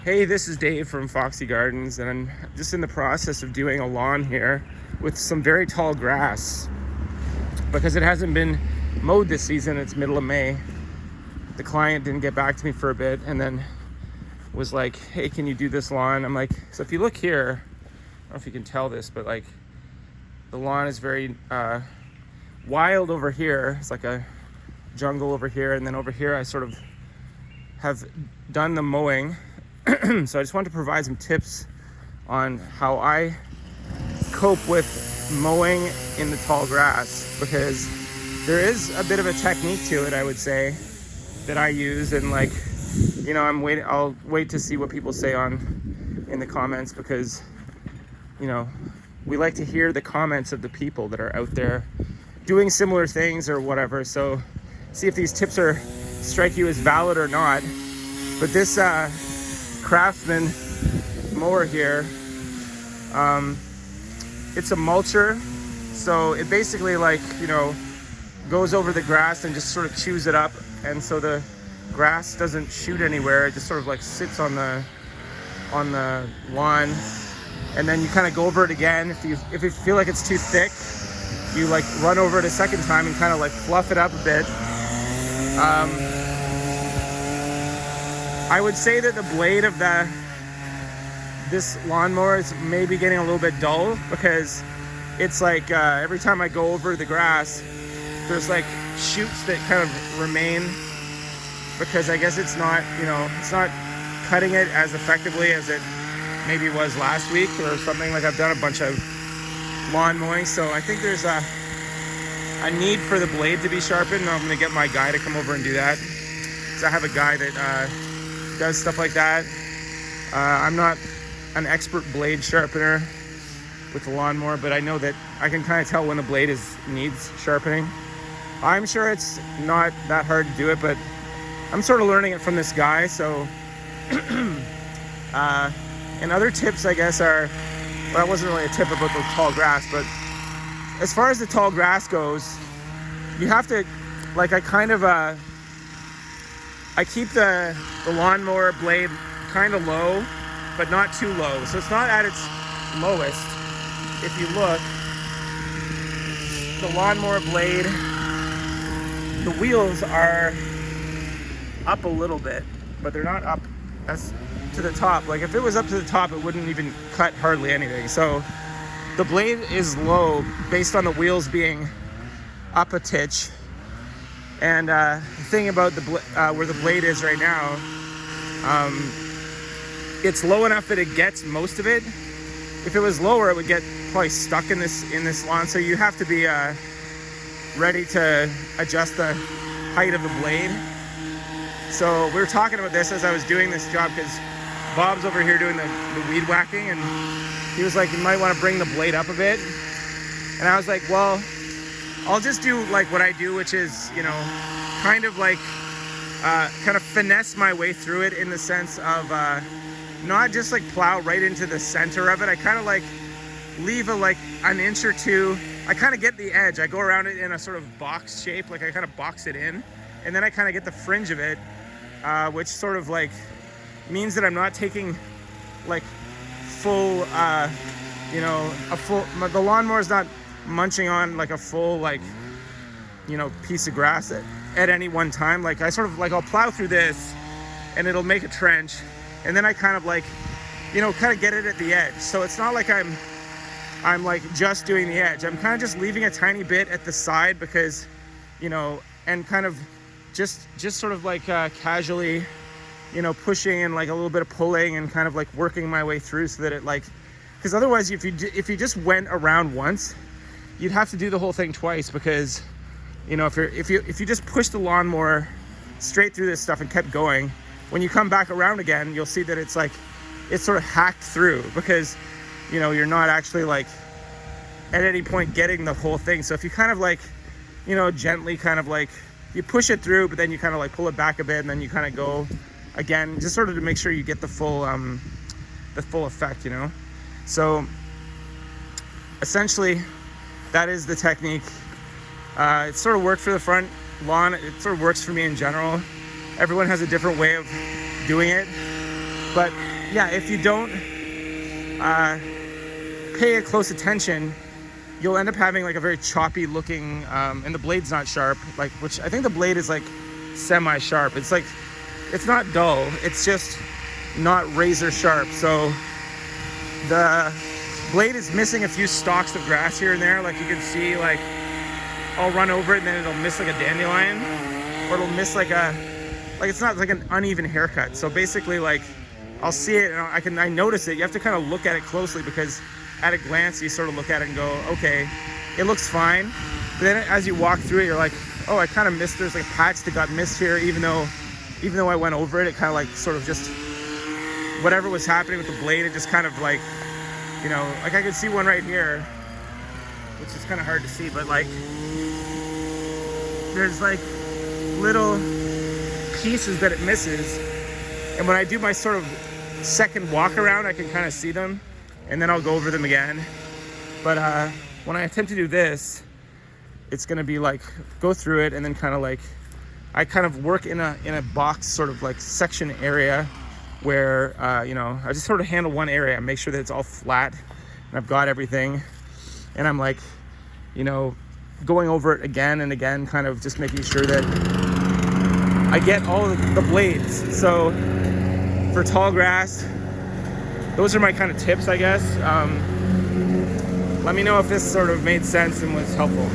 Hey, this is Dave from Foxy Gardens, and I'm just in the process of doing a lawn here with some very tall grass because it hasn't been mowed this season. It's middle of May. The client didn't get back to me for a bit and then was like, hey, can you do this lawn? I'm like, so if you look here, I don't know if you can tell this, but like the lawn is very wild over here. It's like a jungle over here, and then over here I sort of have done the mowing. So I just wanted to provide some tips on how I cope with mowing in the tall grass, because there is a bit of a technique to it, I would say, that I use. And like, I'll wait to see what people say in the comments, because we like to hear the comments of the people that are out there doing similar things or whatever. So see if these tips strike you as valid or not. But this Craftsman mower here, it's a mulcher, so it basically goes over the grass and just sort of chews it up, and so the grass doesn't shoot anywhere. It just sort of like sits on the lawn, and then you kind of go over it again. If you feel like it's too thick, you like run over it a second time and kind of like fluff it up a bit. I would say that the blade of this lawnmower is maybe getting a little bit dull, because it's like every time I go over the grass, there's like shoots that kind of remain, because I guess it's not cutting it as effectively as it maybe was last week or something. Like, I've done a bunch of lawn mowing, so I think there's a need for the blade to be sharpened. I'm gonna get my guy to come over and do that, because I have a guy that does stuff like that. I'm not an expert blade sharpener with the lawnmower, but I know that I can kind of tell when the blade needs sharpening. I'm sure it's not that hard to do it, but I'm sort of learning it from this guy. So and other tips, I guess, are, well, that wasn't really a tip about the tall grass, but as far as the tall grass goes, you have to, like, I keep the lawnmower blade kind of low, but not too low. So it's not at its lowest. If you look, the lawnmower blade, the wheels are up a little bit, but they're not up as to the top. Like, if it was up to the top, it wouldn't even cut hardly anything. So the blade is low based on the wheels being up a titch. And the thing about where the blade is right now, it's low enough that it gets most of it. If it was lower, it would get probably stuck in this lawn. So you have to be ready to adjust the height of the blade. So we were talking about this as I was doing this job, because Bob's over here doing the weed whacking, and he was like, you might want to bring the blade up a bit. And I was like, well, I'll just do like what I do, which is, kind of finesse my way through it, in the sense of not just like plow right into the center of it. I kind of like leave an inch or two. I kind of get the edge. I go around it in a sort of box shape, like I kind of box it in, and then I kind of get the fringe of it, which sort of like means that I'm not taking like full, the lawnmower's not munching on like a full piece of grass at any one time. Like, I sort of I'll plow through this and it'll make a trench, and then I kind of get it at the edge. So it's not like I'm like just doing the edge. I'm kind of just leaving a tiny bit at the side, because and kind of just sort of casually pushing and like a little bit of pulling and kind of like working my way through, so that it because otherwise if you just went around once, you'd have to do the whole thing twice, because if you just push the lawnmower straight through this stuff and kept going, when you come back around again, you'll see that it's sort of hacked through, because you're not actually at any point getting the whole thing. So if you kind of gently kind of you push it through, but then you kind of pull it back a bit, and then you kind of go again, just sort of to make sure you get the full effect. So essentially, that is the technique. It sort of worked for the front lawn. It sort of works for me in general. Everyone has a different way of doing it, but yeah, if you don't pay close attention, you'll end up having like a very choppy looking, and the blade's not sharp, like, which I think the blade is like semi-sharp. It's like, it's not dull, it's just not razor sharp. So the blade is missing a few stalks of grass here and there. Like you can see, like I'll run over it and then it'll miss like a dandelion, or it'll miss like it's not like an uneven haircut. So basically, like I'll see it and I notice it. You have to kind of look at it closely, because at a glance you sort of look at it and go, okay, it looks fine. But then as you walk through it, you're like, oh, I kind of missed, there's like a patch that got missed here, even though I went over it. It kind of like sort of just, whatever was happening with the blade, it just kind of like, you know, like I could see one right here, which is kind of hard to see, but like there's like little pieces that it misses. And when I do my sort of second walk around, I can kind of see them, and then I'll go over them again. But when I attempt to do this, it's gonna be like, go through it and then kind of like, I kind of work in a box sort of like section area where, you know, I just sort of handle one area, make sure that it's all flat and I've got everything. And I'm like, you know, going over it again and again, kind of just making sure that I get all of the blades. So for tall grass, those are my kind of tips, I guess. Let me know if this sort of made sense and was helpful.